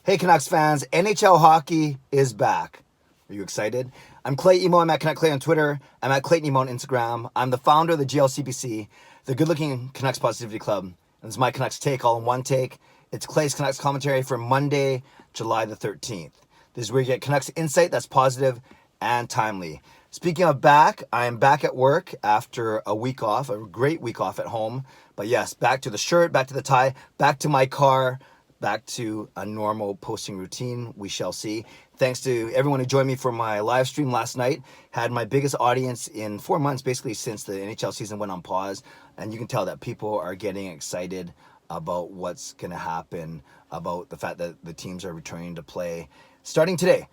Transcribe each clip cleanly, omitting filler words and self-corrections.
Hey Canucks fans, NHL hockey is back. Are you excited? I'm Clay Emo. I'm at Canuck Clay on Twitter. I'm at Clayton Emo on Instagram. I'm the founder of the GLCBC, the Good Looking Canucks Positivity Club. And it's my Canucks take all in one take. It's Clay's Canucks commentary for Monday, July the 13th. This is where you get Canucks insight that's positive and timely. Speaking of back, I am back at work after a week off, a great week off at home. But yes, back to the shirt, back to the tie, back to my car, back to a normal posting routine. We shall see. Thanks to everyone who joined me for my live stream last night. Had my biggest audience in 4 months, basically since the NHL season went on pause. And you can tell that people are getting excited about what's going to happen, about the fact that the teams are returning to play. Starting today,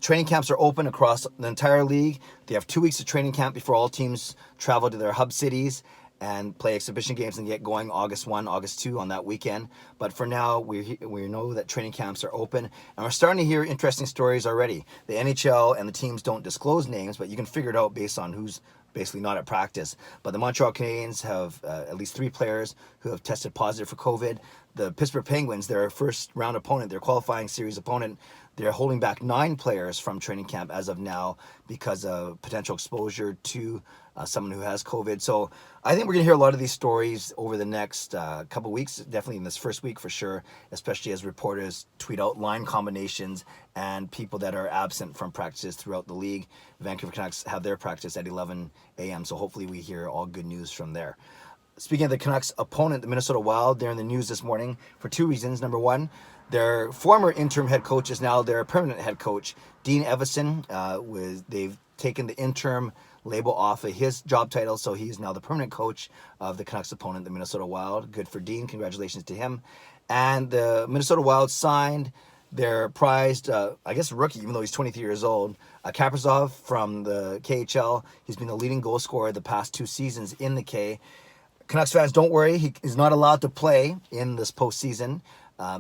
training camps are open across the entire league. They have 2 weeks of training camp before all teams travel to their hub cities and play exhibition games and get going August 1, August 2 on that weekend. But for now, we know that training camps are open, and we're starting to hear interesting stories already. The NHL and the teams don't disclose names, but you can figure it out based on who's basically not at practice. But the Montreal Canadiens have at least 3 players who have tested positive for COVID. The Pittsburgh Penguins, their first round opponent, their qualifying series opponent, they're holding back 9 players from training camp as of now because of potential exposure to someone who has COVID. So I think we're going to hear a lot of these stories over the next couple weeks, definitely in this first week for sure, especially as reporters tweet out line combinations and people that are absent from practices throughout the league. Vancouver Canucks have their practice at 11 a.m., so hopefully we hear all good news from there. Speaking of the Canucks' opponent, the Minnesota Wild, they're in the news this morning for 2 reasons. Number one, their former interim head coach is now their permanent head coach. Dean Evison, they've taken the interim label off of his job title, so he's now the permanent coach of the Canucks' opponent, the Minnesota Wild. Good for Dean. Congratulations to him. And the Minnesota Wild signed their prized, rookie, even though he's 23 years old, Kaprizov from the KHL. He's been the leading goal scorer the past 2 seasons in the K. Canucks fans, don't worry. He is not allowed to play in this postseason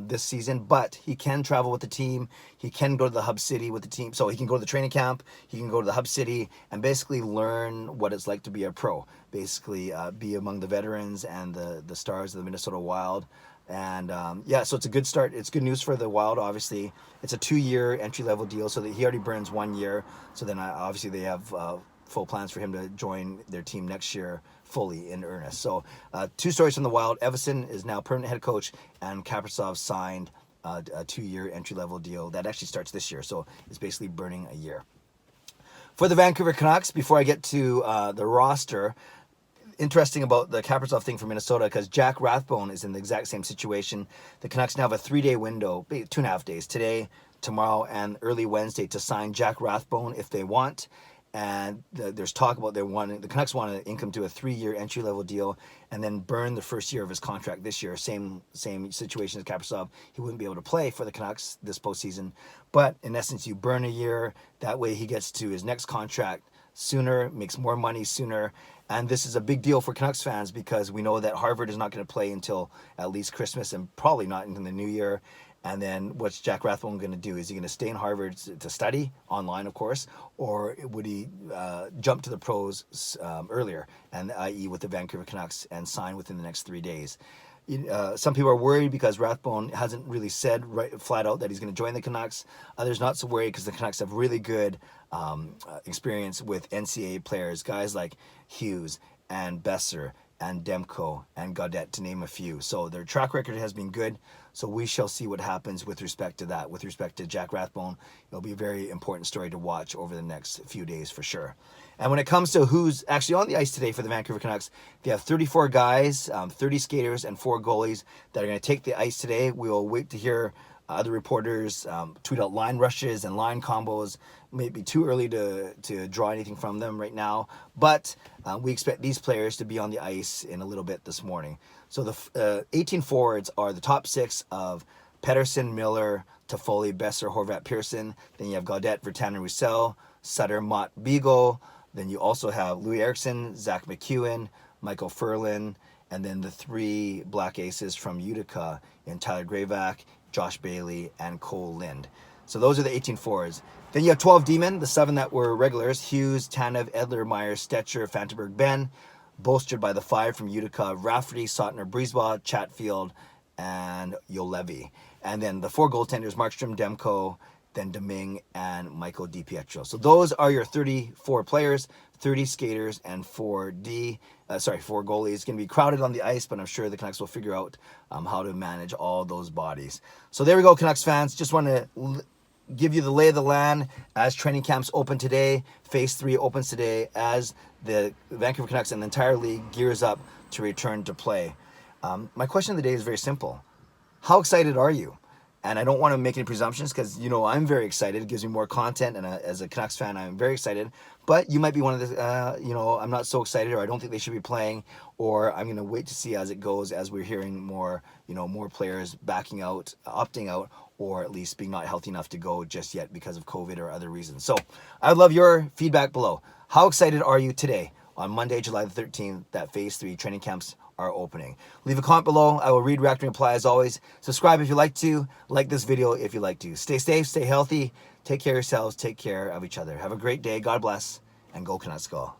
this season, but he can travel with the team. He can go to the hub city with the team. So he can go to the training camp. He can go to the hub city and basically learn what it's like to be a pro. Basically be among the veterans and the stars of the Minnesota Wild. And so it's a good start. It's good news for the Wild, obviously. It's a 2-year entry-level deal, so that he already burns 1 year. So then obviously they have full plans for him to join their team next year fully in earnest. So 2 stories from the Wild. Evison is now permanent head coach, and Kaprizov signed a 2-year entry-level deal that actually starts this year. So it's basically burning a year. For the Vancouver Canucks, before I get to the roster, interesting about the Kaprizov thing for Minnesota, because Jack Rathbone is in the exact same situation. The Canucks now have a 3-day window, 2.5 days, today, tomorrow, and early Wednesday to sign Jack Rathbone if they want. And there's talk about the Canucks want to ink him to a 3-year entry-level deal and then burn the first year of his contract this year. Same situation as Kaprizov. He wouldn't be able to play for the Canucks this postseason. But in essence, you burn a year. That way he gets to his next contract sooner, makes more money sooner. And this is a big deal for Canucks fans because we know that Harvard is not going to play until at least Christmas and probably not in the new year. And then what's Jack Rathbone going to do? Is he going to stay in Harvard to study, online of course, or would he jump to the pros earlier, and i.e. with the Vancouver Canucks, and sign within the next 3 days? Some people are worried because Rathbone hasn't really said flat out that he's going to join the Canucks. Others not so worried because the Canucks have really good experience with NCAA players, guys like Hughes and Besser and Demko and Gaudette, to name a few. So their track record has been good. So we shall see what happens with respect to that. With respect to Jack Rathbone, it'll be a very important story to watch over the next few days for sure. And when it comes to who's actually on the ice today for the Vancouver Canucks, they have 34 guys, 30 skaters, and 4 goalies that are going to take the ice today. We will wait to hear other reporters tweet out line rushes and line combos. Maybe too early to draw anything from them right now, but we expect these players to be on the ice in a little bit this morning. So the 18 forwards are the top 6 of Pettersson, Miller, Toffoli, Besser, Horvat, Pearson. Then you have Gaudette, Virtanen, Roussel, Sutter, Mott, Beagle. Then you also have Louis Eriksson, Zach McEwen, Michael Ferlin, and then the 3 Black Aces from Utica in Tyler Gravac, Josh Bailey, and Cole Lind. So those are the 18 forwards. Then you have 12 D-men, the 7 that were regulars: Hughes, Tanev, Edler, Myers, Stetcher, Fantenberg, Ben, bolstered by the 5 from Utica: Rafferty, Sautner, Brisebois, Chatfield, and Yolevi. And then the 4 goaltenders, Markstrom, Demko, then Domingue, and Michael DiPietro. So those are your 34 players, 30 skaters, and 4 goalies. It's going to be crowded on the ice, but I'm sure the Canucks will figure out how to manage all those bodies. So there we go, Canucks fans. Just want to give you the lay of the land as training camps open today. Phase 3 opens today as the Vancouver Canucks and the entire league gears up to return to play. My question of the day is very simple. How excited are you? And I don't want to make any presumptions because, I'm very excited. It gives me more content. And as a Canucks fan, I'm very excited. But you might be one of the, I'm not so excited, or I don't think they should be playing, or I'm going to wait to see as it goes, as we're hearing more, more players backing out, opting out, or at least being not healthy enough to go just yet because of COVID or other reasons. So I'd love your feedback below. How excited are you today on Monday, July the 13th, that Phase 3 training camps are opening? Leave a comment below. I will read, react, and reply as always. Subscribe if you like to. Like this video if you like to. Stay safe, stay healthy. Take care of yourselves. Take care of each other. Have a great day. God bless. And go Canucks go.